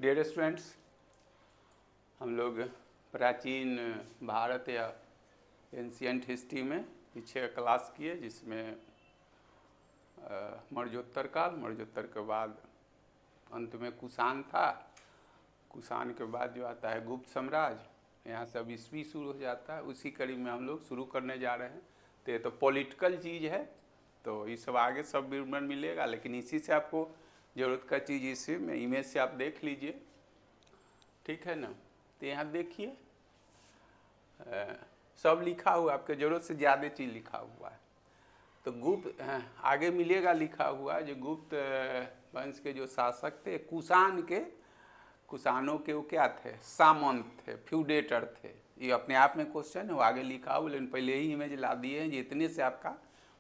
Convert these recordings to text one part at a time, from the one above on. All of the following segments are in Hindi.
डियर स्टूडेंट्स, हम लोग प्राचीन भारत या एंशियंट हिस्ट्री में पीछे क्लास किए, जिसमें मौर्योत्तर काल, मौर्योत्तर के बाद अंत में कुषाण था। कुषाण के बाद जो आता है गुप्त साम्राज्य, यहाँ से अब ईस्वी शुरू हो जाता है। उसी कड़ी में हम लोग शुरू करने जा रहे हैं। तो ये तो पॉलिटिकल चीज़ है, तो ये सब आगे सब विवरण मिलेगा, लेकिन इसी से आपको ज़रूरत का चीज़ इसी में इमेज से आप देख लीजिए, ठीक है ना। तो यहाँ देखिए सब लिखा हुआ, आपके ज़रूरत से ज़्यादा चीज़ लिखा हुआ है। तो गुप्त आगे मिलेगा लिखा हुआ, जो गुप्त वंश के जो शासक थे, कुषाणों के वो क्या थे, सामंत थे, फ्यूडेटर थे। ये अपने आप में क्वेश्चन है, वो आगे लिखा हुआ, लेकिन पहले ही इमेज ला दिए हैं। इतने से आपका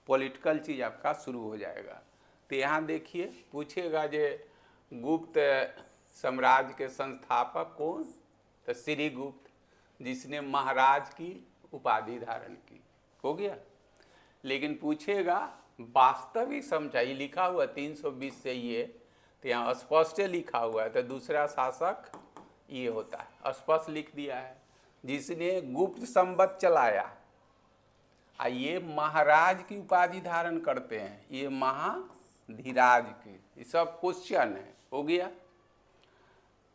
पॉलिटिकल चीज़ आपका शुरू हो जाएगा। तो यहाँ देखिए पूछेगा जे गुप्त साम्राज्य के संस्थापक कौन, तो श्रीगुप्त, जिसने महाराज की उपाधि धारण की। हो गया। लेकिन पूछेगा वास्तविक समझाई, लिखा हुआ 320 से ये, तो यहाँ स्पष्ट लिखा हुआ है। तो दूसरा शासक ये होता है, स्पष्ट लिख दिया है, जिसने गुप्त संवत चलाया। ये महाराज की उपाधि धारण करते हैं, ये महाधीराज की। ये सब क्वेश्चन है। हो गया।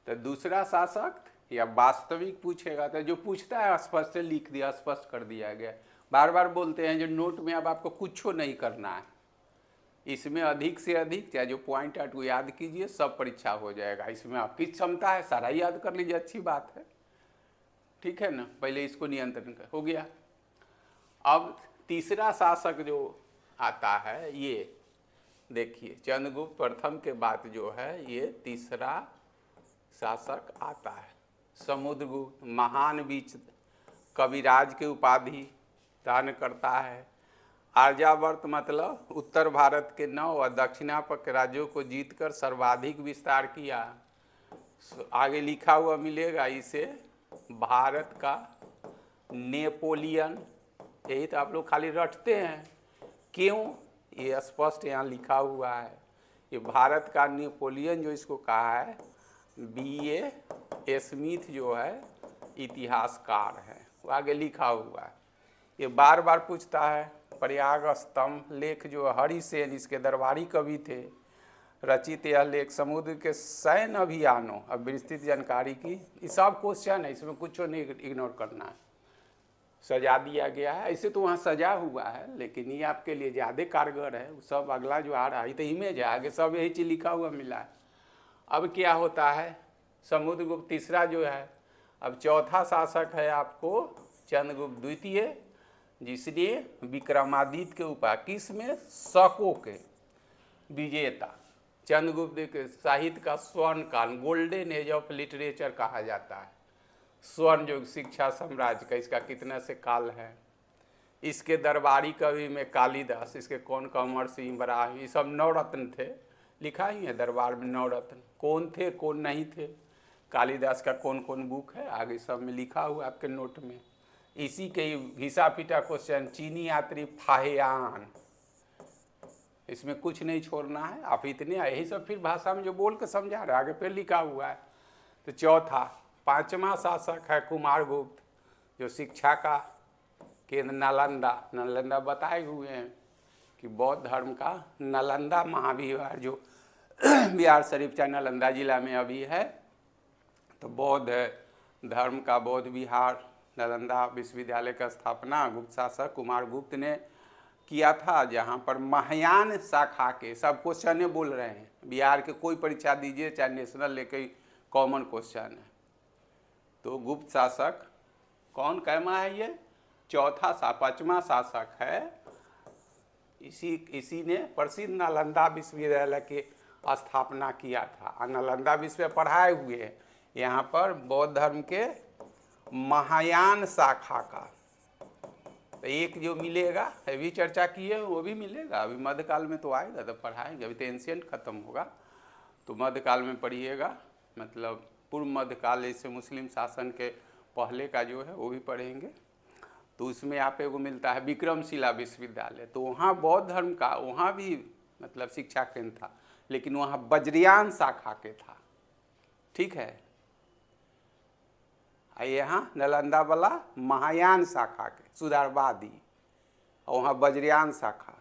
तो दूसरा शासक या वास्तविक पूछेगा, तो जो पूछता है स्पष्ट लिख दिया, स्पष्ट कर दिया गया। बार बार बोलते हैं जो नोट में अब आपको कुछ नहीं करना है, इसमें अधिक से अधिक चाहे जो पॉइंट है वो याद कीजिए, सब परीक्षा हो जाएगा। इसमें आपकी क्षमता है, सारा याद कर लीजिए, अच्छी बात है, ठीक है ना। पहले इसको नियंत्रण कर। हो गया। अब तीसरा शासक जो आता है, ये देखिए चंद्रगुप्त प्रथम के बाद जो है ये तीसरा शासक आता है, समुद्रगुप्त। महान बीच कविराज के उपाधि धारण करता है। आर्यावर्त मतलब उत्तर भारत के 9 और दक्षिणापक राज्यों को जीतकर सर्वाधिक विस्तार किया। आगे लिखा हुआ मिलेगा इसे भारत का नेपोलियन। यही तो आप लोग खाली रटते हैं, क्यों, ये स्पष्ट यहाँ लिखा हुआ है। ये भारत का नेपोलियन जो इसको कहा है, B.A. स्मिथ जो है इतिहासकार है, वो आगे लिखा हुआ है। ये बार बार पूछता है। प्रयाग स्तंभ लेख जो हरिसेन, इसके दरबारी कवि थे, रचित यह लेख समुद्र के सैन्य अभियानों और विस्तृत जानकारी की। ये सब क्वेश्चन है, इसमें कुछ नहीं इग्नोर करना है। सजा दिया गया है, ऐसे तो वहाँ सजा हुआ है, लेकिन ये आपके लिए ज़्यादा कारगर है। सब अगला जो आ रहा है, ये तो इमेज है, आगे सब यही चीज़ लिखा हुआ मिला है। अब क्या होता है, समुद्रगुप्त तीसरा जो है। अब चौथा शासक है आपको चंद्रगुप्त द्वितीय, जिसने विक्रमादित्य के ऊपर, किसमें, शकों के विजेता। चंद्रगुप्त के साहित्य का स्वर्ण काल, गोल्डन एज ऑफ लिटरेचर कहा जाता है। स्वर्ण युग शिक्षा साम्राज्य का इसका कितना से काल है। इसके दरबारी कवि में कालिदास, इसके कौन कमर सिंह बराह, ये सब 9 रत्न थे। लिखा ही है दरबार में 9 रत्न, कौन थे कौन नहीं थे। कालिदास का कौन कौन बुक है, आगे सब में लिखा हुआ आपके नोट में। इसी के घिसा पीटा क्वेश्चन, चीनी यात्री फाहेयान, इसमें कुछ नहीं छोड़ना है। आप इतने यही सब फिर भाषा में जो बोल के समझा रहे, आगे फिर लिखा हुआ है। तो चौथा, पांचवा शासक है कुमारगुप्त, जो शिक्षा का केंद्र नालंदा बताए हुए हैं कि बौद्ध धर्म का नालंदा महाविहार जो बिहार शरीफ चाहे नालंदा जिला में अभी है, तो बौद्ध धर्म का बौद्ध विहार नालंदा विश्वविद्यालय का स्थापना गुप्त शासक कुमारगुप्त ने किया था, जहाँ पर महायान शाखा के सब क्वेश्चन बोल रहे हैं। बिहार के कोई परीक्षा दीजिए, चाहे नेशनल लेके कॉमन क्वेश्चन है। तो गुप्त शासक कौन कहमा है, ये चौथा पांचवा शासक है। इसी ने प्रसिद्ध नालंदा विश्वविद्यालय की स्थापना किया था। नालंदा विश्व पढ़ाए हुए हैं यहाँ पर बौद्ध धर्म के महायान शाखा का। तो एक जो मिलेगा, अभी चर्चा की है, वो भी मिलेगा। अभी मध्यकाल में तो आएगा, तो पढ़ाएंगे। अभी तो एंशियंट खत्म होगा, तो मध्यकाल में पढ़िएगा। मतलब पूर्व मध्यकाल, जैसे मुस्लिम शासन के पहले का जो है वो भी पढ़ेंगे। तो उसमें आप एगो मिलता है विक्रमशिला विश्वविद्यालय, तो वहाँ बौद्ध धर्म का वहाँ भी मतलब शिक्षा केंद्र था, लेकिन वहाँ वज्रयान शाखा के था। ठीक है। यहाँ नालंदा वाला महायान शाखा के सुधारवादी, और वहाँ वज्रयान शाखा।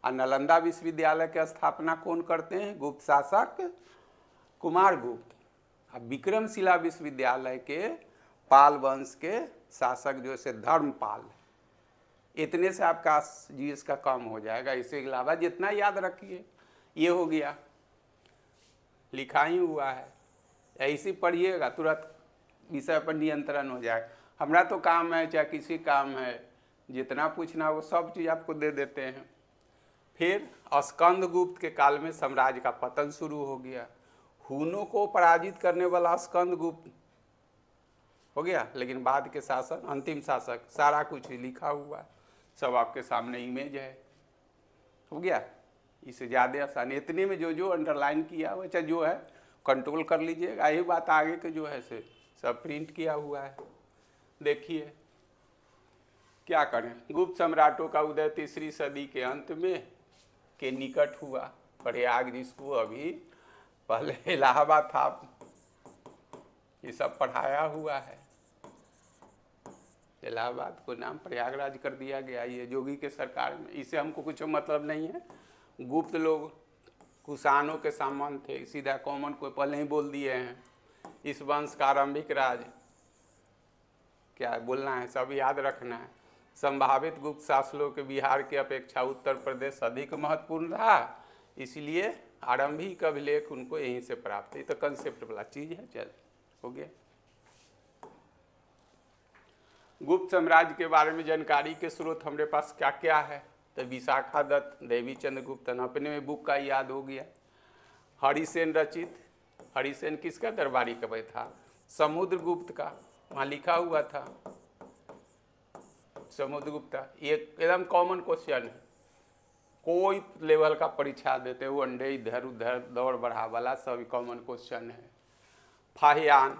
और नालंदा विश्वविद्यालय की स्थापना कौन करते हैं? गुप्त शासक कुमारगुप्त। अब विक्रमशिला विश्वविद्यालय के पाल वंश के शासक जो से धर्मपाल। इतने से आपका जीएस का कम हो जाएगा। इसके अलावा जितना याद रखिए, ये हो गया, लिखा ही हुआ है, ऐसे पढ़िएगा तुरंत विषय पर नियंत्रण हो जाएगा। हमारा तो काम है, चाहे किसी काम है, जितना पूछना वो सब चीज़ आपको दे देते हैं। फिर स्कंदगुप्त के काल में साम्राज्य का पतन शुरू हो गया। हुनों को पराजित करने वाला स्कंदगुप्त हो गया, लेकिन बाद के शासक, अंतिम शासक, सारा कुछ लिखा हुआ है, सब आपके सामने इमेज है। हो गया, इससे ज़्यादा आसान। इतने में जो जो अंडरलाइन किया हुआ, चाहे जो है कंट्रोल कर लीजिएगा। यही बात आगे के जो है से सब प्रिंट किया हुआ है। देखिए क्या करें। गुप्त सम्राटों का उदय तीसरी सदी के अंत में के निकट हुआ। प्रयाग, जिसको अभी पहले इलाहाबाद था, ये सब पढ़ाया हुआ है। इलाहाबाद को नाम प्रयागराज कर दिया गया, ये जोगी के सरकार में। इससे हमको कुछ मतलब नहीं है। गुप्त लोग कुषाणों के सामान थे, सीधा कॉमन को पहले ही बोल दिए हैं। इस वंश का आरंभिक राज, क्या बोलना है, सब याद रखना है। संभावित गुप्त शासकों के बिहार की अपेक्षा उत्तर प्रदेश अधिक महत्वपूर्ण रहा, इसलिए आरंभिक अभिलेख उनको यहीं से प्राप्त है। तो कंसेप्ट वाला चीज है। चल हो गया। गुप्त साम्राज्य के बारे में जानकारी के स्रोत हमारे पास क्या क्या है? तो विशाखा दत्त, देवीचंद्र गुप्त, अपने में बुक का याद हो गया। हरिसेन रचित, हरिसेन किसका दरबारी कवि था? समुद्रगुप्त का, वहाँ लिखा हुआ था समुद्रगुप्त। ये एकदम कॉमन क्वेश्चन है, कोई लेवल का परीक्षा देते हो, अंडे इधर उधर दौड़ बढ़ा वाला सब कॉमन क्वेश्चन है। फाहियान,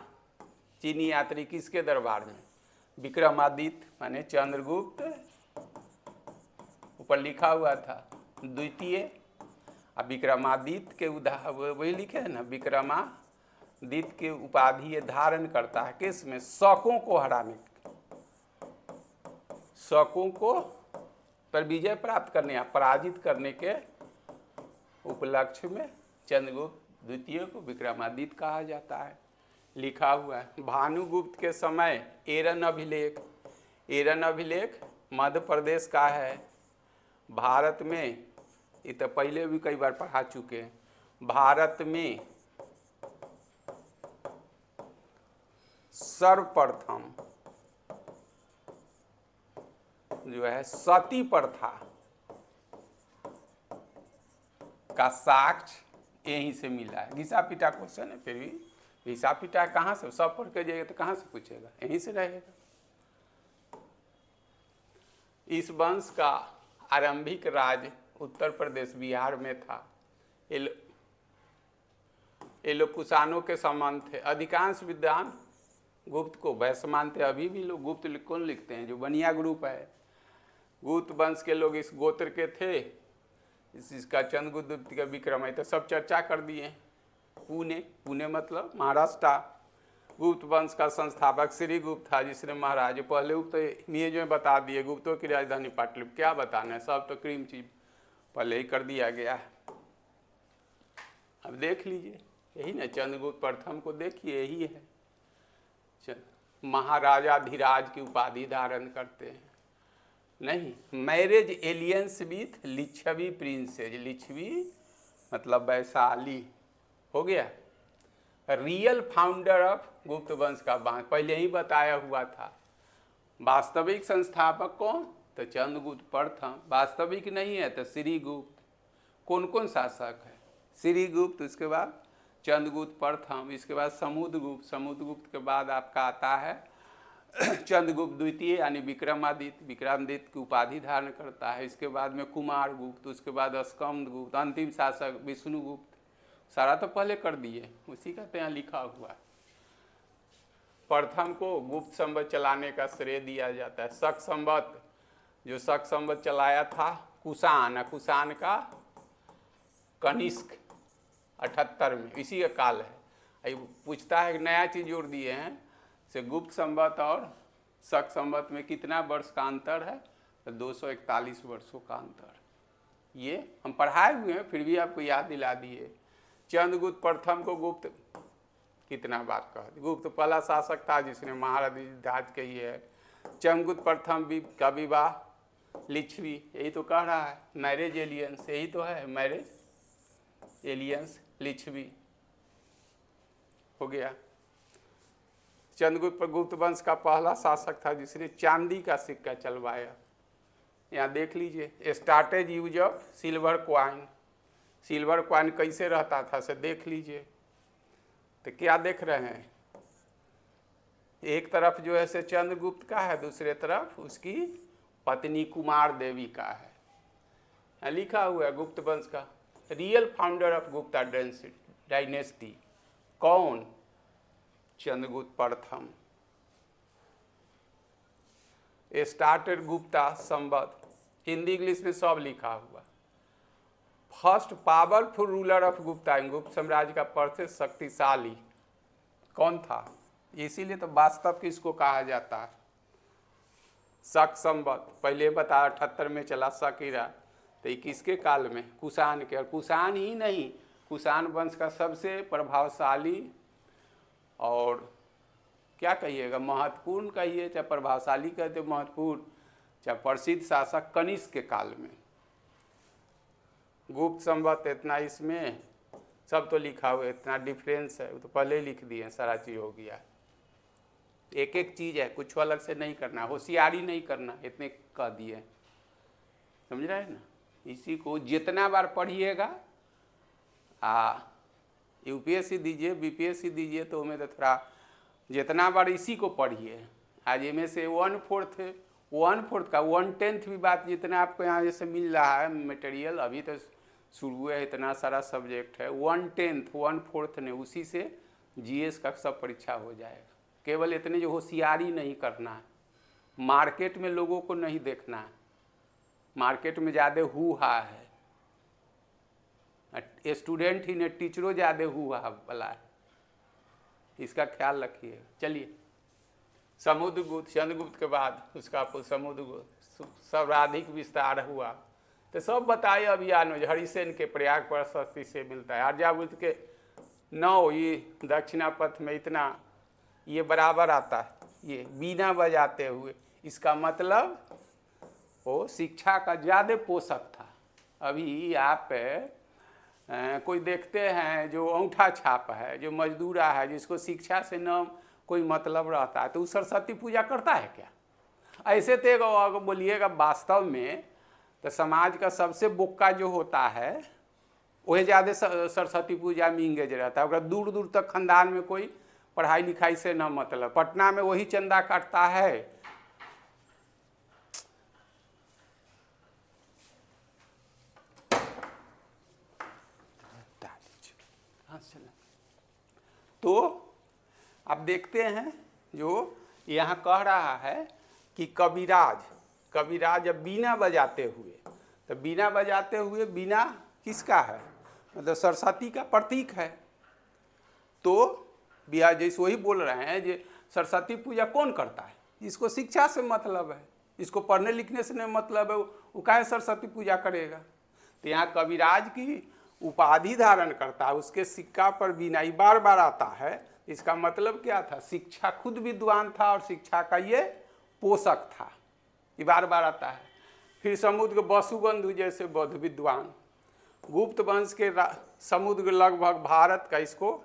चीनी यात्री, किसके दरबार में? विक्रमादित्य माने चंद्रगुप्त, ऊपर लिखा हुआ था द्वितीय। अब विक्रमादित्य के वही लिखे है ना, विक्रमादित्य के उपाधि ये धारण करता है किसमें? शकों को हराने, शकों को पर विजय प्राप्त करने या पराजित करने के उपलक्ष्य में चंद्रगुप्त द्वितीय को विक्रमादित्य कहा जाता है। लिखा हुआ है। भानुगुप्त के समय एरन अभिलेख, एरन अभिलेख मध्य प्रदेश का है। भारत में, ये तो पहले भी कई बार पढ़ा चुके हैं, भारत में सर्वप्रथम जो है सती प्रथा का साक्ष्य यहीं से मिला है। घिसा पिटा क्वेश्चन है, फिर भी घिसा पिटा कहाँ से? सब पढ़ के जाएगा तो कहाँ से पूछेगा? यहीं से रहेगा। इस वंश का आरंभिक राज उत्तर प्रदेश बिहार में था। ये लोग कुषाणों के समान थे। अधिकांश विद्वान गुप्त को वैश्य मानते। अभी भी लोग गुप्त कौन लिखते हैं? जो बनिया ग्रुप है। गुप्त वंश के लोग इस गोत्र के थे। इसका चंद्रगुप्त का विक्रम है, तो सब चर्चा कर दिए। पुणे, पुणे मतलब महाराष्ट्र। गुप्त वंश का संस्थापक श्री गुप्त था, जिसने महाराज पहले उक्त ये जो बता दिए, गुप्तों की राजधानी पाटलिपुत्र। क्या बताना है, सब तो क्रीम चीज पहले ही कर दिया गया है। अब देख लीजिए, यही ना चंद्रगुप्त प्रथम को देखिए, यही है। महाराजाधिराज की उपाधि धारण करते हैं। नहीं, marriage alliance with Licchavi princess, Licchavi मतलब वैशाली हो गया। रियल फाउंडर ऑफ गुप्त वंश का पहले ही बताया हुआ था। वास्तविक संस्थापक कौन? तो चंद्रगुप्त प्रथम। वास्तविक नहीं है तो श्रीगुप्त। कौन कौन शासक है? श्रीगुप्त, उसके बाद चंद्रगुप्त प्रथम, इसके बाद समुद्रगुप्त। समुद्रगुप्त के बाद आपका आता है चंद्रगुप्त द्वितीय यानी विक्रमादित्य। विक्रमादित्य की उपाधि धारण करता है। इसके बाद में कुमारगुप्त, उसके बाद स्कंदगुप्त, अंतिम शासक विष्णुगुप्त। सारा तो पहले कर दिए, उसी का तो यहाँ लिखा हुआ है। प्रथम को गुप्त संवत चलाने का श्रेय दिया जाता है। शक संवत, जो शक संवत चलाया था कुषाण, कुषाण का कनिष्क 78 में, इसी का काल है। पूछता है, नया चीज जोड़ दिए हैं से गुप्त संवत और शक संवत में कितना वर्ष का अंतर है, तो 241 वर्षों का अंतर। ये हम पढ़ाए हुए हैं, फिर भी आपको याद दिला दिए। चंद्रगुप्त प्रथम को गुप्त कितना बार कहा, गुप्त पहला शासक था जिसने महाराज कही है। चंद्रगुप्त प्रथम भी का विवाह लिच्छवी, यही तो कह रहा है, मैरिज एलियंस, यही तो है, मैरिज एलियंस लिच्छवी हो गया। चंद्रगुप्त गुप्त वंश का पहला शासक था जिसने चांदी का सिक्का चलवाया। यहाँ देख लीजिए, स्टार्टेज use of silver coin, silver coin कैसे रहता था से देख लीजिए। तो क्या देख रहे हैं, एक तरफ जो है से चंद्रगुप्त का है, दूसरे तरफ उसकी पत्नी कुमार देवी का है। यहाँ लिखा हुआ है गुप्त वंश का real founder of Gupta dynasty कौन, चंद्रगुप्त प्रथम। स्टार्टेड गुप्ता संवत, हिंदी इंग्लिश में सब लिखा हुआ। First powerful ruler of Gupta, गुप्त साम्राज्य का सबसे शक्तिशाली कौन था, इसीलिए तो वास्तव की इसको कहा जाता है। शक संवत पहले बता 78 में चला शकीरा, तो ये किसके काल में, कुषाण के। और कुषाण ही नहीं, कुषाण वंश का सबसे प्रभावशाली और क्या कहिएगा, महत्वपूर्ण कहिए चाहे प्रभावशाली कहते, महत्वपूर्ण चाहे प्रसिद्ध शासक कनिष्क के काल में। गुप्त संवत इतना, इसमें सब तो लिखा हुआ है, इतना डिफरेंस है, वो तो पहले लिख दिए, सारा चीज़ हो गया। एक एक चीज़ है, कुछ अलग से नहीं करना, होशियारी नहीं करना, इतने कह दिए, समझ रहे हैं ना। इसी को जितना बार पढ़िएगा, यूपीएससी दीजिए बीपीएससी दीजिए, तो उमें तो थोड़ा जितना बार इसी को पढ़िए। आज इनमें से 1/4 का 1/10 भी बात जितना आपको यहाँ जैसे मिल रहा है मटेरियल, अभी तो शुरू है, इतना सारा सब्जेक्ट है, 1/10 1/4 ने उसी से जीएस का सब परीक्षा हो जाएगा। केवल इतने जो होशियारी नहीं करना है, मार्केट में लोगों को नहीं देखना है, मार्केट में ज़्यादा हु हा है, स्टूडेंट ही ने टीचरों ज़्यादा हु हा वाला है, इसका ख्याल रखिए। चलिए, समुद्रगुप्त, चंद्रगुप्त के बाद उसका समुद्रगुप्त सर्वाधिक विस्तार हुआ, तो सब बताए अभियान में। हरिसेन के प्रयाग प्रशस्ति से मिलता है, आर्यावर्त के 9, ये दक्षिणापथ में इतना, ये बराबर आता है, ये बीना बजाते हुए, इसका मतलब वो शिक्षा का ज़्यादा पोषक था। अभी आप कोई देखते हैं जो अंगूठा छाप है, जो मजदूरा है, जिसको शिक्षा से न कोई मतलब रहता है, तो वो सरस्वती पूजा करता है क्या? ऐसे तो अगर बोलिएगा वास्तव में, तो समाज का सबसे बोक्का जो होता है वही ज़्यादा सरस्वती पूजा में इंगेज रहता है। अगर दूर दूर तक खानदान में कोई पढ़ाई लिखाई से न मतलब, पटना में वही चंदा काटता है। तो अब देखते हैं जो यहाँ कह रहा है कि कविराज जब बीना बजाते हुए, तो बीना बजाते हुए, बीना किसका है, मतलब सरस्वती का प्रतीक है। तो बिहार जैसे वही बोल रहे हैं जो सरस्वती पूजा कौन करता है, जिसको शिक्षा से मतलब है, जिसको पढ़ने लिखने से नहीं मतलब है, वो काहे सरस्वती पूजा करेगा। तो यहाँ कविराज की उपाधि धारण करता है, उसके सिक्का पर बीनाई बार बार आता है। इसका मतलब क्या था, शिक्षा, खुद विद्वान था और शिक्षा का ये पोषक था, ये बार बार आता है। फिर समुद्र वसुबंधु जैसे बौद्ध विद्वान, गुप्त वंश के समुद्र लगभग भारत का, इसको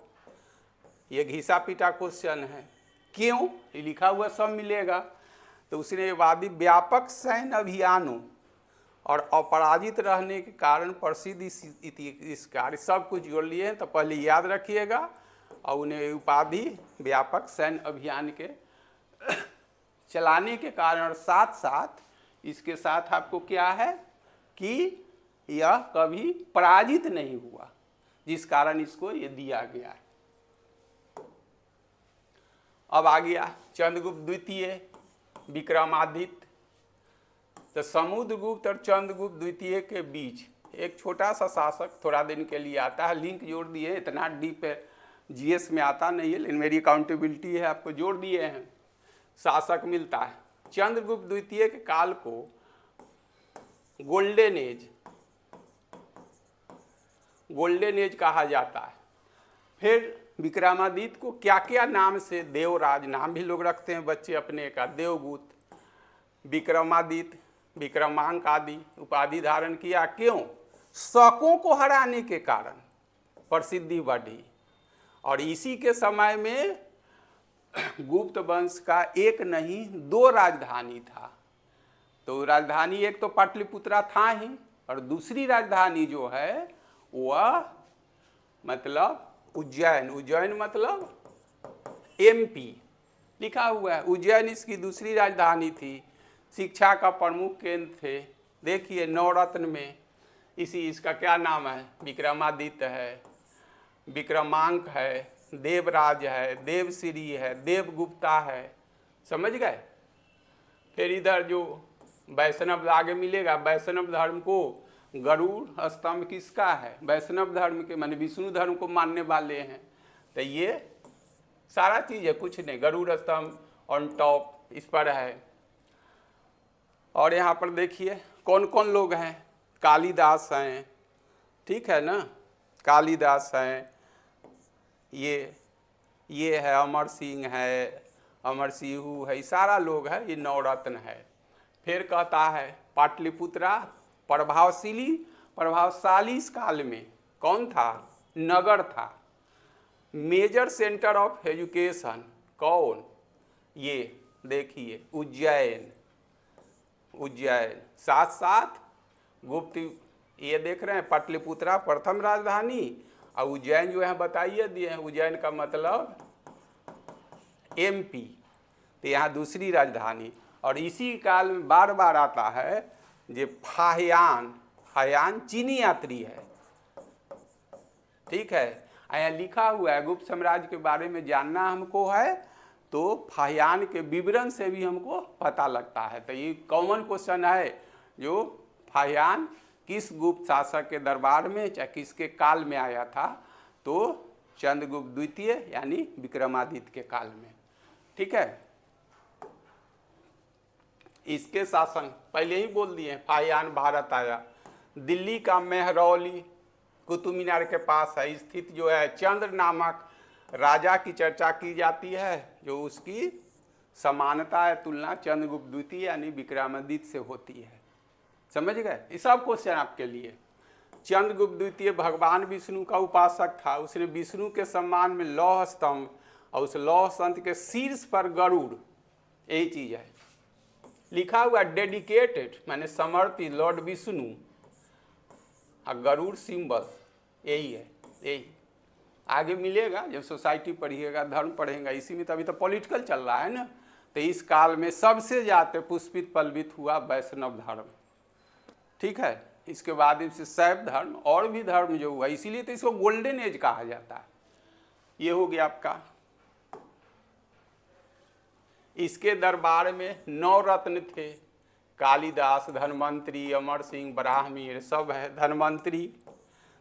ये घिसा पीटा क्वेश्चन है, क्यों ये लिखा हुआ सब मिलेगा। तो उसने वादी व्यापक सैन्य अभियानों और अपराजित रहने के कारण प्रसिद्ध इस कार्य सब कुछ जोड़ लिए हैं। तो पहले याद रखिएगा, और उन्हें उपाधि व्यापक सैन्य अभियान के चलाने के कारण, और साथ साथ इसके साथ आपको क्या है कि यह कभी पराजित नहीं हुआ, जिस कारण इसको ये दिया गया है। अब आ गया चंद्रगुप्त द्वितीय, विक्रमादित्य। तो समुद्रगुप्त और चंद्रगुप्त द्वितीय के बीच एक छोटा सा शासक थोड़ा दिन के लिए आता है, लिंक जोड़ दिए, इतना डीप जीएस में आता नहीं है, लेकिन मेरी अकाउंटेबिलिटी है, आपको जोड़ दिए हैं। शासक मिलता है। चंद्रगुप्त द्वितीय के काल को गोल्डन एज कहा जाता है। फिर विक्रमादित्य को क्या क्या नाम से, देवराज नाम भी लोग रखते हैं बच्चे अपने का, देवगुप्त, विक्रमादित्य, विक्रमांक आदि उपाधि धारण किया। क्यों? शकों को हराने के कारण प्रसिद्धि बढ़ी। और इसी के समय में गुप्त वंश का एक नहीं 2 राजधानी था। तो राजधानी एक तो पाटलिपुत्रा था ही, और दूसरी राजधानी जो है वह मतलब उज्जैन। उज्जैन मतलब एमपी लिखा हुआ है। उज्जैन इसकी दूसरी राजधानी थी। शिक्षा का प्रमुख केंद्र थे। देखिए नवरत्न में इसका क्या नाम है, विक्रमादित्य है, विक्रमांक है, देवराज है, देवश्री है, देवगुप्ता है। समझ गए? फिर इधर जो वैष्णव आगे मिलेगा, वैष्णव धर्म को गरुड़ स्तंभ किसका है? वैष्णव धर्म के, माने विष्णु धर्म को मानने वाले हैं। तो ये सारा चीज़ है, कुछ नहीं। गरुड़ स्तंभ ऑन टॉप इस पर है। और यहाँ पर देखिए कौन कौन लोग हैं। कालिदास हैं, ठीक है ना, कालिदास हैं, ये है अमर सिंह है, अमर सिंह है, सारा लोग है, ये नवरत्न है। फिर कहता है पाटलिपुत्रा प्रभावशाली इस काल में कौन था? नगर था, मेजर सेंटर ऑफ एजुकेशन। कौन? ये देखिए उज्जैन। साथ साथ गुप्त, ये देख रहे हैं पाटलिपुत्रा प्रथम राजधानी, और उज्जैन जो है बताइए दिए हैं। उज्जैन का मतलब एमपी, तो यहाँ दूसरी राजधानी। और इसी काल में बार बार आता है जे फाहियान चीनी यात्री है, ठीक है। यहाँ लिखा हुआ है गुप्त साम्राज्य के बारे में जानना हमको है तो फाहियान के विवरण से भी हमको पता लगता है। तो ये कॉमन क्वेश्चन है, जो फाहियान किस गुप्त शासक के दरबार में चाहे किसके काल में आया था? तो चंद्रगुप्त द्वितीय यानी विक्रमादित्य के काल में, ठीक है। इसके शासन पहले ही बोल दिए, फाहियान भारत आया। दिल्ली का मेहरौली कुतुब मीनार के पास है स्थित जो है चंद्र नामक राजा की चर्चा की जाती है, जो उसकी समानता है, तुलना चंद्रगुप्त द्वितीय यानी विक्रमादित्य से होती है। समझ गए? ये सब क्वेश्चन आपके लिए। चंद्रगुप्त द्वितीय भगवान विष्णु का उपासक था। उसने विष्णु के सम्मान में लौह स्तंभ और उस लौह स्तंभ के शीर्ष पर गरुड़, यही चीज है लिखा हुआ, डेडिकेटेड माने समर्पित लॉर्ड विष्णु, और गरुड़ सिंबल यही है। यही आगे मिलेगा जब सोसाइटी पढ़िएगा, धर्म पढ़ेगा, इसी में तो अभी तो पॉलिटिकल चल रहा है ना। तो इस काल में सबसे ज़्यादा पुष्पित पल्वित हुआ वैष्णव धर्म, ठीक है। इसके बाद इससे शैव धर्म और भी धर्म जो हुआ, इसीलिए तो इसको गोल्डन एज कहा जाता है। ये हो गया आपका। इसके दरबार में 9 रत्न थे, कालिदास, धन्वंतरी, अमर सिंह, ब्राह्मीण सब है। धन्वंतरी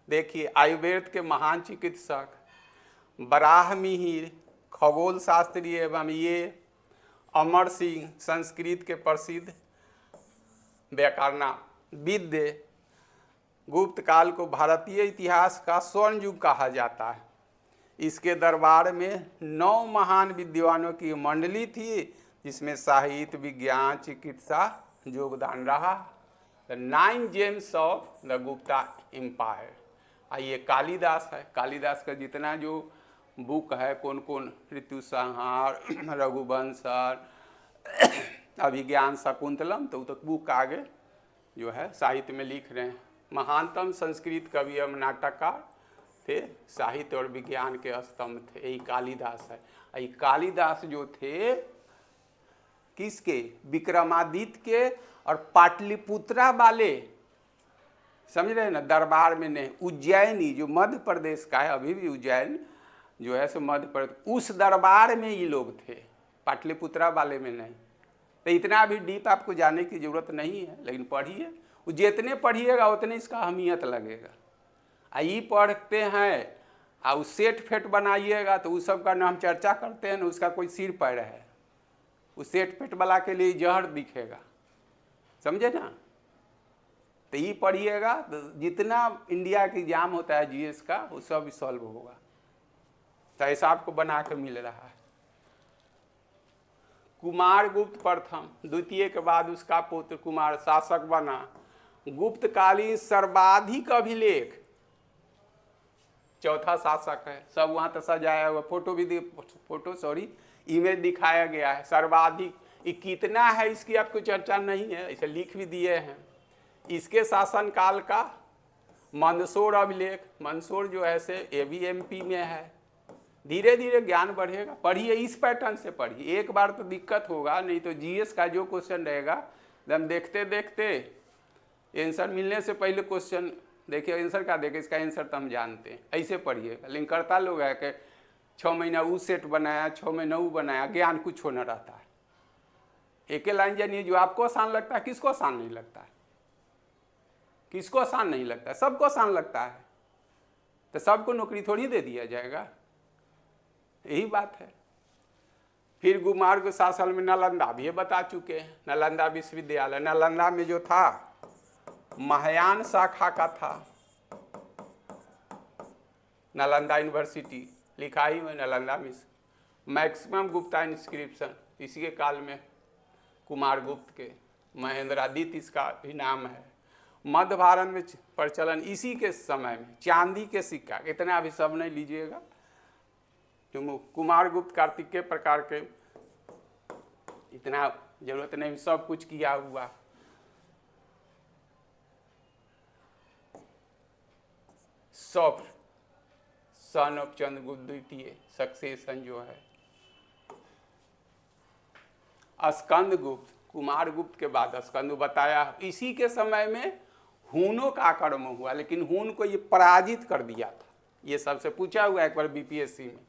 देखिए आयुर्वेद के महान चिकित्सक, ब्राह्मीण खगोल शास्त्री एवं ये अमर सिंह संस्कृत के प्रसिद्ध व्याकरणविद। गुप्त काल को भारतीय इतिहास का स्वर्ण युग कहा जाता है। इसके दरबार में 9 महान विद्वानों की मंडली थी, जिसमें साहित्य, विज्ञान, चिकित्सा योगदान रहा। The 9 gems of the Gupta empire. ये कालिदास है। कालिदास का जितना जो बुक है, कौन कौन, ऋतु संहार, रघुवंशर, अभिज्ञान शाकुंतलम, तो बुक आगे जो है साहित्य में लिख रहे हैं। महानतम संस्कृत कवि एवं नाटककार थे, साहित्य और विज्ञान के स्तंभ थे, यही कालिदास है। ये कालिदास जो थे किसके? विक्रमादित्य के और पाटलिपुत्रा वाले, समझ रहे हैं ना, दरबार में नहीं। उज्जैनी जो मध्य प्रदेश का है, अभी भी उज्जैन जो है सो मध्य प्रदेश, उस दरबार में ये लोग थे, पाटलिपुत्रा वाले में नहीं। तो इतना भी डीप आपको जाने की जरूरत नहीं है, लेकिन पढ़िए, जितने पढ़िएगा उतने इसका अहमियत लगेगा। ये पढ़ते हैं और उस सेट फेट बनाइएगा तो उस सब का ना हम चर्चा करते हैं ना उसका कोई सिर पैर है। उस सेट फेट वाला के लिए जहर दिखेगा, समझे ना। तो ये पढ़िएगा तो जितना इंडिया की एग्जाम होता है जीएस का वो सब सॉल्व होगा। तो ऐसा आपको बना के मिल रहा है। कुमारगुप्त प्रथम द्वितीय के बाद उसका पुत्र कुमार शासक बना। गुप्तकालीन सर्वाधिक अभिलेख, चौथा शासक है। सब वहाँ तो सजाया हुआ, इमेज दिखाया गया है। सर्वाधिक ये कितना है इसकी आपको चर्चा नहीं है, इसे लिख भी दिए हैं। इसके शासनकाल का मंदसौर अभिलेख, मंदसौर जो है से ये भी एमपी में है। धीरे धीरे ज्ञान बढ़ेगा, पढ़िए इस पैटर्न से पढ़िए। एक बार तो दिक्कत होगा, नहीं तो जीएस का जो क्वेश्चन रहेगा एकदम देखते देखते आंसर मिलने से पहले क्वेश्चन देखिए, आंसर का देखिए, इसका आंसर तो हम जानते हैं, ऐसे पढ़िएगा। लेकिन करता लोग है कि 6 महीना वो सेट बनाया, 6 महीना वो बनाया, ज्ञान कुछ होना रहता है। एक लाइन जानिए, जो आपको आसान लगता है किसको आसान नहीं लगता है, किसको आसान नहीं लगता है, सबको आसान लगता है। तो सबको नौकरी थोड़ी दे दिया जाएगा, यही बात है। फिर कुमार शासन में नालंदा भी ये बता चुके हैं। नालंदा विश्वविद्यालय, नालंदा में जो था महायान शाखा का था, नालंदा यूनिवर्सिटी लिखा ही हुआ नालंदा में। मैक्सिमम गुप्ता इंस्क्रिप्शन इसी के काल में, कुमार गुप्त के, महेंद्रादित्य इसका भी नाम है। मध्य भारत में प्रचलन इसी के समय में, चांदी के सिक्का, इतना अभी सब नहीं लीजिएगा, क्यों कुमार गुप्त कार्तिकेय प्रकार के इतना जरूरत नहीं, सब कुछ किया हुआ। सॉफ्ट सन ऑफ चंद्रगुप्त द्वितीय, सक्सेशन जो है। स्कंदगुप्त, कुमार गुप्त के बाद स्कंद बताया। इसी के समय में हूनों का आक्रमण हुआ, लेकिन हून को ये पराजित कर दिया था। ये सबसे पूछा हुआ एक बार बीपीएससी में,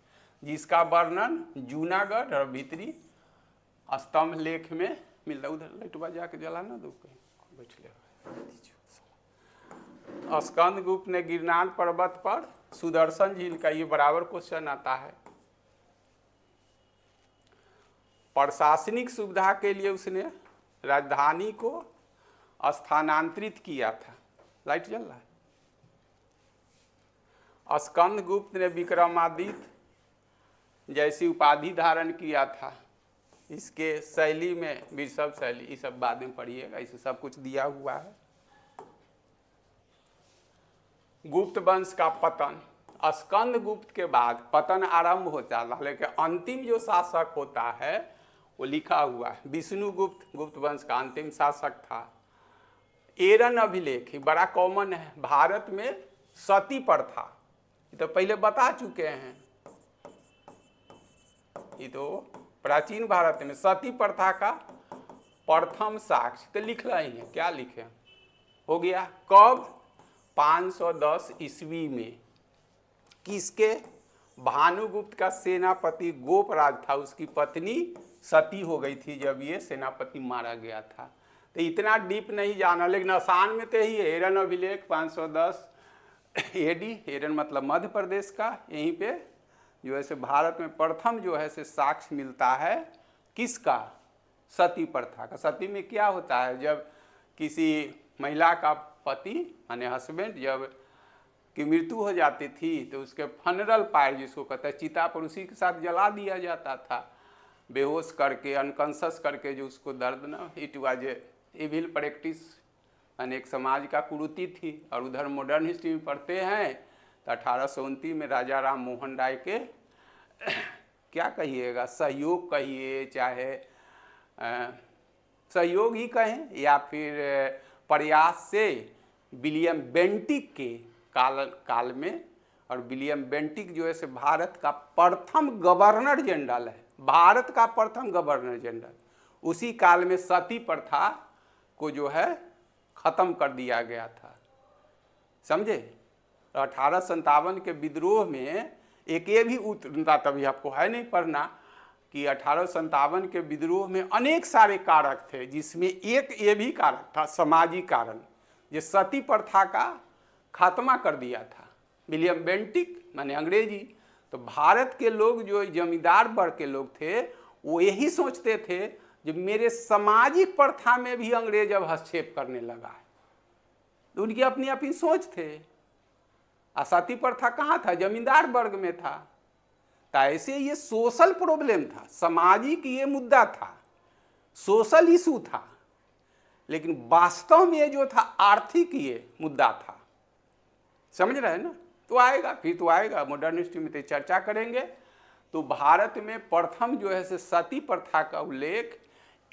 जिसका वर्णन जूनागढ़ और भीतरी स्तंभ लेख में मिलता। उधर लाइटवा जाके जलाना दो, कहीं बैठ ले। स्कंदगुप्त ने गिरनार पर्वत पर सुदर्शन झील का, ये बराबर क्वेश्चन आता है। प्रशासनिक सुविधा के लिए उसने राजधानी को स्थानांतरित किया था। लाइट जल रहा है। स्कंदगुप्त ने विक्रमादित्य जैसी उपाधि धारण किया था। इसके शैली में वृषभ शैली, ये सब बाद में पढ़िएगा, इसे सब कुछ दिया हुआ है। गुप्त वंश का पतन, स्कंदगुप्त के बाद पतन आरंभ होता है, लेकिन अंतिम जो शासक होता है वो लिखा हुआ है। विष्णुगुप्त गुप्त वंश का अंतिम शासक था। एरन अभिलेख बड़ा कॉमन है भारत में। सती प्रथा, ये तो पहले बता चुके हैं, ये तो प्राचीन भारत में सती प्रथा का प्रथम साक्ष्य तो लिख रहे हैं। क्या लिखे हो गया, कब 510 ईस्वी में। किसके, भानुगुप्त का सेनापति गोपराज था, उसकी पत्नी सती हो गई थी जब ये सेनापति मारा गया था। तो इतना डीप नहीं जाना, लेकिन आसान में तो ही है। एरन अभिलेख 510 एडी, एरन मतलब मध्य प्रदेश का, यहीं पे जो है से भारत में प्रथम जो है से साक्ष्य मिलता है। किसका, सती प्रथा का। सती में क्या होता है, जब किसी महिला का पति माने हस्बैंड जब की मृत्यु हो जाती थी तो उसके फनरल पायर जिसको कहते हैं, चिता पर उसी के साथ जला दिया जाता था, बेहोश करके, अनकॉन्शस करके, जो उसको दर्द न। इट वाज इविल प्रैक्टिस, अनेक समाज का कुरीति थी। और उधर मॉडर्न हिस्ट्री में पढ़ते हैं तो 1829 में राजा राम मोहन राय के क्या कहिएगा, सहयोग कहिए, चाहे सहयोग ही कहें, या फिर प्रयास से विलियम बेंटिक के काल में। और विलियम बेंटिक जो है से भारत का प्रथम गवर्नर जनरल है, भारत का प्रथम गवर्नर जनरल। उसी काल में सती प्रथा को जो है खत्म कर दिया गया था, समझे। 1857 के विद्रोह में एक ये भी उतना, तभी आपको है नहीं पढ़ना, कि 1857 के विद्रोह में अनेक सारे कारक थे, जिसमें एक ये भी कारक था सामाजिक कारण, जो सती प्रथा का खात्मा कर दिया था। विलियम बेंटिक माने अंग्रेजी। तो भारत के लोग जो जमींदार वर्ग के लोग थे वो यही सोचते थे जो मेरे सामाजिक प्रथा में भी अंग्रेज अब हस्तक्षेप करने लगा है। तो उनकी अपनी अपनी सोच थे। सती प्रथा कहाँ था? जमींदार वर्ग में था। तो ऐसे ये सोशल प्रॉब्लम था, सामाजिक ये मुद्दा था, सोशल इशू था, लेकिन वास्तव में जो था आर्थिक ये मुद्दा था। समझ रहे हैं ना? तो आएगा, फिर तो आएगा मॉडर्न हिस्ट्री में, तो चर्चा करेंगे। तो भारत में प्रथम जो है से सती प्रथा का उल्लेख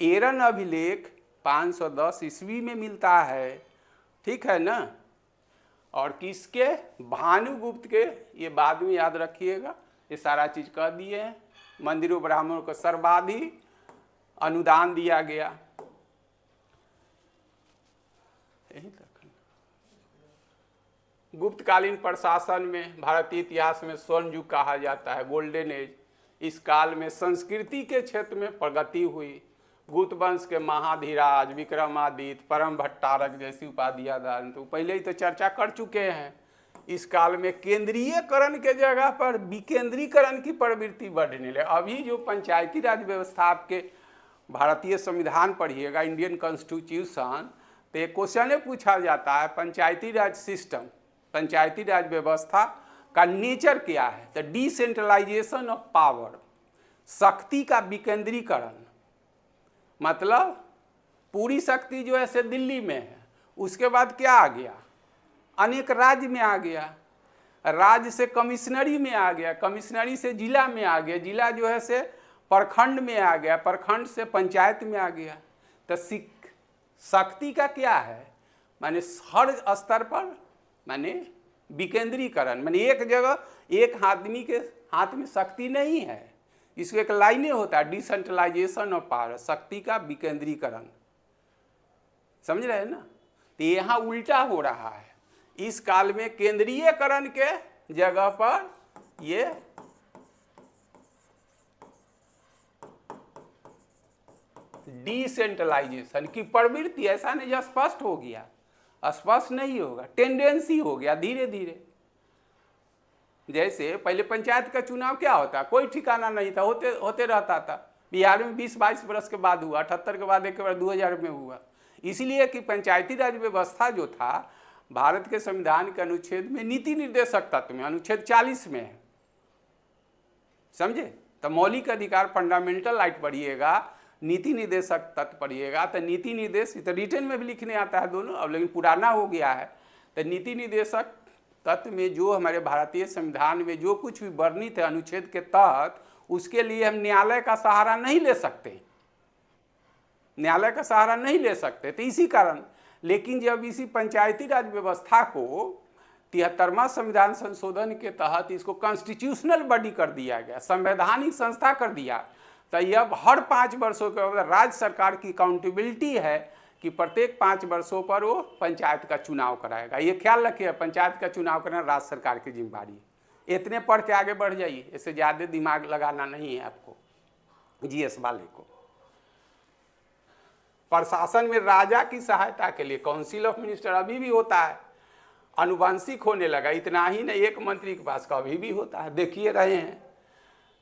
एरन अभिलेख 510 ईस्वी में मिलता है, ठीक है ना। और किसके? भानुगुप्त के। ये बाद में याद रखिएगा, ये सारा चीज कह दिए हैं। मंदिरों ब्राह्मणों को सर्वाधिक अनुदान दिया गया। यही तक गुप्तकालीन प्रशासन में भारतीय इतिहास में स्वर्ण युग कहा जाता है, गोल्डन एज। इस काल में संस्कृति के क्षेत्र में प्रगति हुई। गुप्त वंश के महाधीराज, विक्रमादित्य, परम भट्टारक जैसी उपाधियां दान तो पहले ही तो चर्चा कर चुके हैं। इस काल में केंद्रीयकरण के जगह पर विकेंद्रीकरण की प्रवृत्ति बढ़ने लगी। अभी जो पंचायती राज व्यवस्था आपके भारतीय संविधान पढ़िएगा, इंडियन कॉन्स्टिट्यूशन, तो एक क्वेश्चन पूछा जाता है पंचायती राज सिस्टम, पंचायती राज व्यवस्था का नेचर क्या है? तो डिसेंट्रलाइजेशन ऑफ पावर, शक्ति का विकेंद्रीकरण। मतलब पूरी शक्ति जो है से दिल्ली में है। उसके बाद क्या आ गया? अनेक राज्य में आ गया, राज्य से कमिश्नरी में आ गया, कमिश्नरी से जिला में आ गया, जिला जो है से प्रखंड में आ गया, प्रखंड से पंचायत में आ गया। तो शक्ति का क्या है? माने हर स्तर पर माने विकेंद्रीकरण, माने एक जगह एक आदमी के हाथ में शक्ति नहीं है। इसको एक लाइने होता है, डिसेंट्रलाइजेशन ऑफ पावर, शक्ति का विकेंद्रीकरण। समझ रहे हैं ना? तो यहाँ उल्टा हो रहा है। इस काल में केंद्रीयकरण के जगह पर ये डिसेंट्रलाइजेशन की प्रवृत्ति, ऐसा नहीं स्पष्ट हो गया, स्पष्ट नहीं होगा, टेंडेंसी हो गया धीरे धीरे। जैसे पहले पंचायत का चुनाव क्या होता, कोई ठिकाना नहीं था, होते रहता था। बिहार में 20-22 वर्ष के बाद हुआ, 78 के बाद एक बार 2000 में हुआ। इसलिए कि पंचायती राज व्यवस्था जो था भारत के संविधान के अनुच्छेद में नीति निर्देशक तत्व में, अनुच्छेद 40 में है। समझे? तो मौलिक अधिकार फंडामेंटल राइट पढ़िएगा, नीति निर्देशक तत्व पढ़िएगा, तो नीति निर्देश तो रिटर्न में भी लिखने आता है दोनों, अब लेकिन पुराना हो गया है। तो नीति निर्देशक तत्व में जो हमारे भारतीय संविधान में जो कुछ भी वर्णित है अनुच्छेद के तहत, उसके लिए हम न्यायालय का सहारा नहीं ले सकते, न्यायालय का सहारा नहीं ले सकते। तो इसी कारण, लेकिन जब इसी पंचायती राज व्यवस्था को 73वां संविधान संशोधन के तहत इसको कॉन्स्टिट्यूशनल बॉडी कर दिया गया, संवैधानिक संस्था कर दिया, तो अब हर 5 वर्षों के बाद राज्य सरकार की अकाउंटेबिलिटी है कि प्रत्येक 5 वर्षों पर वो पंचायत का चुनाव कराएगा। ये ख्याल रखिए, पंचायत का चुनाव करना राज्य सरकार की जिम्मेदारी है। इतने पढ़ के आगे बढ़ जाइए, इससे ज़्यादा दिमाग लगाना नहीं है आपको, जीएस वाले को। प्रशासन में राजा की सहायता के लिए काउंसिल ऑफ मिनिस्टर अभी भी होता है, अनुवांशिक होने लगा। इतना ही नहीं, एक मंत्री के पास कभी भी होता है, देखिए रहे हैं।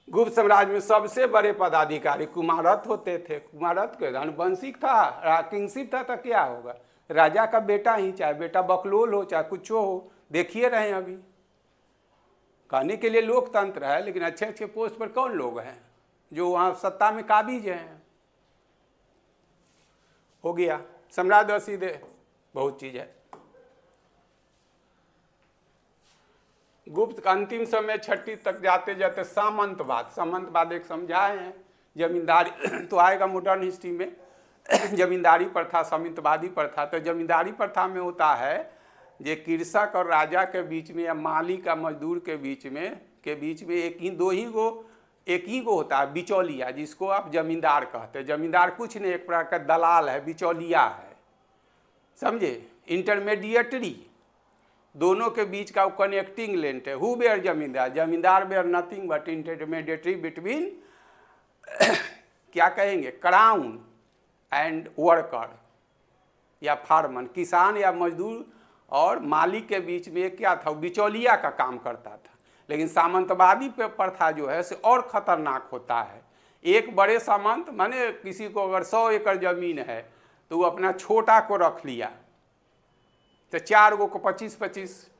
गुप्त साम्राज्य में सबसे बड़े पदाधिकारी कुमारत होते थे। कुमारत के अनुवंशिक था, किंगशिप था, तो क्या होगा? राजा का बेटा ही, चाहे बेटा बकलोल हो चाहे कुछ हो, देखिए रहे हैं। अभी कहने के लिए लोकतंत्र है, लेकिन अच्छे अच्छे पोस्ट पर कौन लोग हैं जो वहाँ सत्ता में काबिज हैं? हो गया सम्राट सीधे, बहुत चीज है। गुप्त का अंतिम समय 6ठी तक जाते जाते सामंतवाद, सामंतवाद एक समझाए हैं, जमींदारी तो आएगा मॉडर्न हिस्ट्री में। जमींदारी प्रथा, सामंतवादी प्रथा। तो जमींदारी प्रथा में होता है जे कृषक और राजा के बीच में या मालिक का मजदूर के बीच में एक ही गो होता है बिचौलिया, जिसको आप जमींदार कहते हैं। जमींदार कुछ नहीं, एक प्रकार का दलाल है, बिचौलिया है, समझे, इंटरमीडिएटरी, दोनों के बीच का कनेक्टिंग लिंक है। Who were zamindar, zamindar were nothing but intermediary between क्या कहेंगे, क्राउन एंड वर्कर या फार्मर, किसान या मजदूर और मालिक के बीच में क्या था, बिचौलिया का काम करता था। लेकिन सामंतवादी प्रथा जो है से और खतरनाक होता है। एक बड़े सामंत माने किसी को अगर 100 एकड़ जमीन है तो वो अपना छोटा को रख लिया, तो 4 गो को 25-25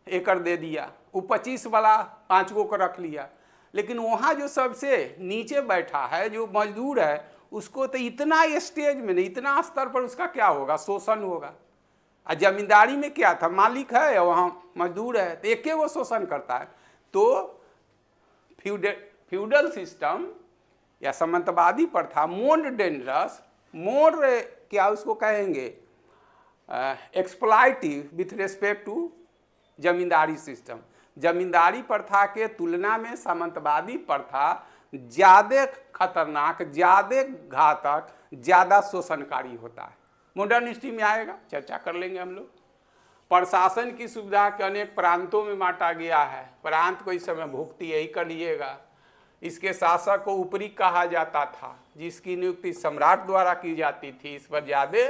एकड़ दे दिया, वो 25 वाला 5 गो को रख लिया। लेकिन वहाँ जो सबसे नीचे बैठा है जो मजदूर है उसको तो इतना स्टेज में नहीं, इतना स्तर पर उसका क्या होगा, शोषण होगा। और जमींदारी में क्या था, मालिक है और वहाँ मजदूर है, तो एक वो शोषण करता है। तो फ्यूडल सिस्टम या सामंतवादी प्रथा मोर डेंजरस, मोर क्या उसको कहेंगे, exploitative with respect to zamindari system. Zamindari प्रथा के तुलना में सामंतवादी प्रथा ज़्यादा खतरनाक, ज़्यादा घातक, ज़्यादा शोषणकारी होता है। मॉडर्न हिस्ट्री में आएगा, चर्चा कर लेंगे हम लोग। प्रशासन की सुविधा के अनेक प्रांतों में बांटा गया है, प्रांत को इस समय भुगती यही कर लीजिएगा। इसके शासक को ऊपरी कहा जाता था, जिसकी नियुक्ति सम्राट द्वारा की जाती थी। इस पर ज़्यादा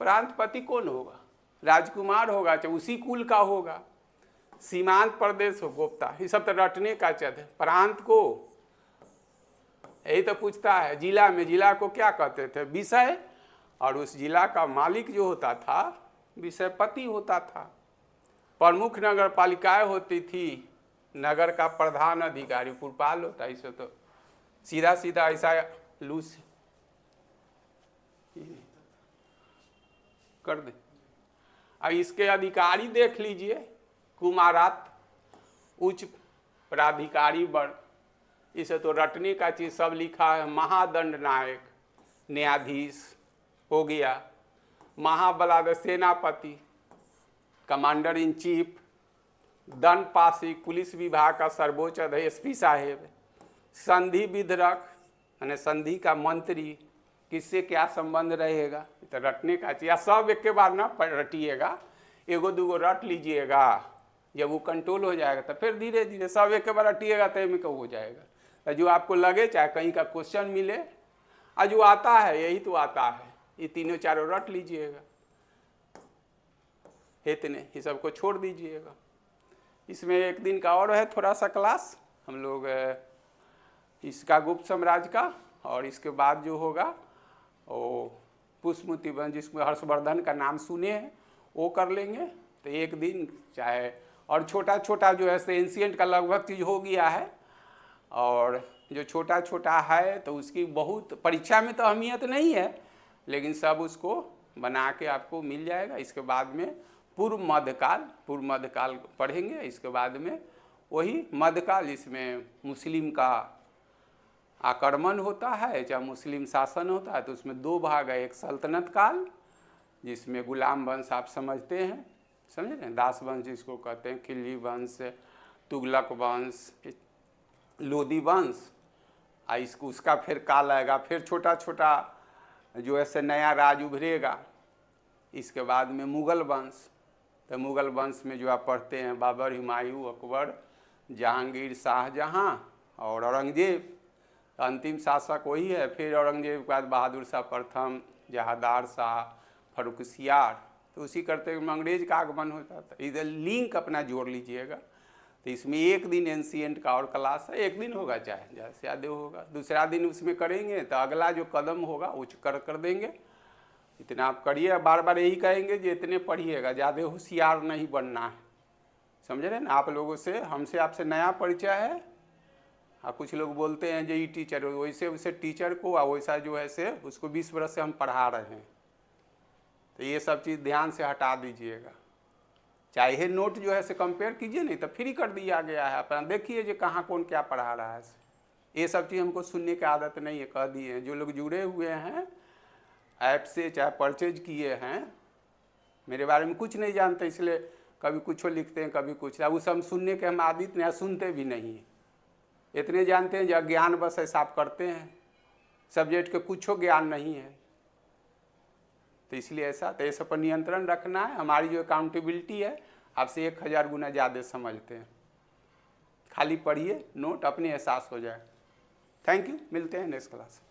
प्रांतपति कौन होगा, राजकुमार होगा, चाहे उसी कुल का होगा। सीमांत प्रदेश हो गोप्ता, ये सब तो रटने का चद है। प्रांत को यही तो पूछता है, जिला में जिला को क्या कहते थे, विषय, और उस जिला का मालिक जो होता था विषयपति होता था। प्रमुख नगर पालिकाएँ होती थी, नगर का प्रधान अधिकारी पुरपाल होता है। इसे तो सीधा सीधा ऐसा लूज कर दे। अब इसके अधिकारी देख लीजिए, कुमारात, उच्च प्राधिकारी वर्ग, इसे तो रटने का चीज सब लिखा है। महादंड नायक, न्यायाधीश हो गया, महाबलाद सेनापति, कमांडर इन चीफ, दंड पासिक, पुलिस विभाग का सर्वोच्च एसपी साहेब, संधि विधरक यानी संधि का मंत्री, किससे क्या संबंध रहेगा, तो रटने का चाहिए। सब एक के बार ना रटिएगा, एगो दूगो रट लीजिएगा। जब वो कंट्रोल हो जाएगा तो फिर धीरे धीरे सब एक के बार रटिएगा तो में हो जाएगा। तो जो आपको लगे चाहे कहीं का क्वेश्चन मिले, और जो आता है यही तो आता है, ये तीनों चारों रट लीजिएगा, इतने ही सबको छोड़ दीजिएगा। इसमें एक दिन का और है थोड़ा सा क्लास, हम लोग इसका गुप्त साम्राज्य का, और इसके बाद जो होगा वो पुष्पमति वंश, जिसमें हर्षवर्धन का नाम सुने हैं, वो कर लेंगे। तो एक दिन चाहे, और छोटा छोटा जो है एंशिएंट का लगभग चीज़ हो गया है, और जो छोटा छोटा है तो उसकी बहुत परीक्षा में तो अहमियत नहीं है, लेकिन सब उसको बना के आपको मिल जाएगा। इसके बाद में पूर्व मध्यकाल पढ़ेंगे। इसके बाद में वही मध्यकाल, इसमें मुस्लिम का आक्रमण होता है, चाहे मुस्लिम शासन होता है, तो उसमें 2 भाग है। एक सल्तनत काल, जिसमें गुलाम वंश आप समझते हैं, समझे ना, दास वंश जिसको कहते हैं, खिल्जी वंश, तुगलक वंश, लोदी वंश, इसको उसका फिर काल आएगा। फिर छोटा छोटा जो ऐसे नया राज उभरेगा। इसके बाद में मुग़ल वंश, तो मुग़ल वंश में जो आप पढ़ते हैं बाबर, हुमायूं, अकबर, जहांगीर, शाहजहां और औरंगजेब, अंतिम शासक वही है। फिर औरंगजेब के बाद बहादुर शाह प्रथम, जहादार शाह, फर्रुखसियार, तो उसी करते हुए अंग्रेज का आगमन होता था। इधर लिंक अपना जोड़ लीजिएगा। तो इसमें एक दिन एंशिएंट का और क्लास है, एक दिन होगा, चाहे ज़्यादा से ज़्यादा होगा। दूसरा दिन उसमें करेंगे तो अगला जो कदम होगा वो कर देंगे। इतना आप करिए, बार बार यही कहेंगे जो इतने पढ़िएगा, ज़्यादा होशियार नहीं बनना है, समझ रहे ना। आप लोगों से, हमसे आपसे नया परिचय है। कुछ लोग बोलते हैं जो ये टीचर, वैसे वैसे टीचर को वैसा जो है से उसको 20 वर्ष से हम पढ़ा रहे हैं। तो ये सब चीज़ ध्यान से हटा दीजिएगा। चाहे नोट जो है से कंपेयर कीजिए, नहीं तो फ्री कर दिया गया है, अपना देखिए जो कहाँ कौन क्या पढ़ा रहा है। ये सब चीज़ हमको सुनने की आदत नहीं है, कह दिए हैं। जो लोग जुड़े हुए हैं ऐप से, चाहे परचेज किए हैं, मेरे बारे में कुछ नहीं जानते, इसलिए कभी कुछ लिखते हैं, कभी कुछ, वो सब सुनने के हम आदित नहीं, सुनते भी नहीं हैं। इतने जानते हैं जो ज्ञान बस ऐसा आप करते हैं, सब्जेक्ट के कुछ ज्ञान नहीं है। तो इसलिए ऐसा, तो ऐसा पर नियंत्रण रखना है। हमारी जो अकाउंटेबिलिटी है, आपसे 1000 गुना ज़्यादा समझते हैं। खाली पढ़िए नोट, अपने एहसास हो जाए। थैंक यू, मिलते हैं नेक्स्ट क्लास।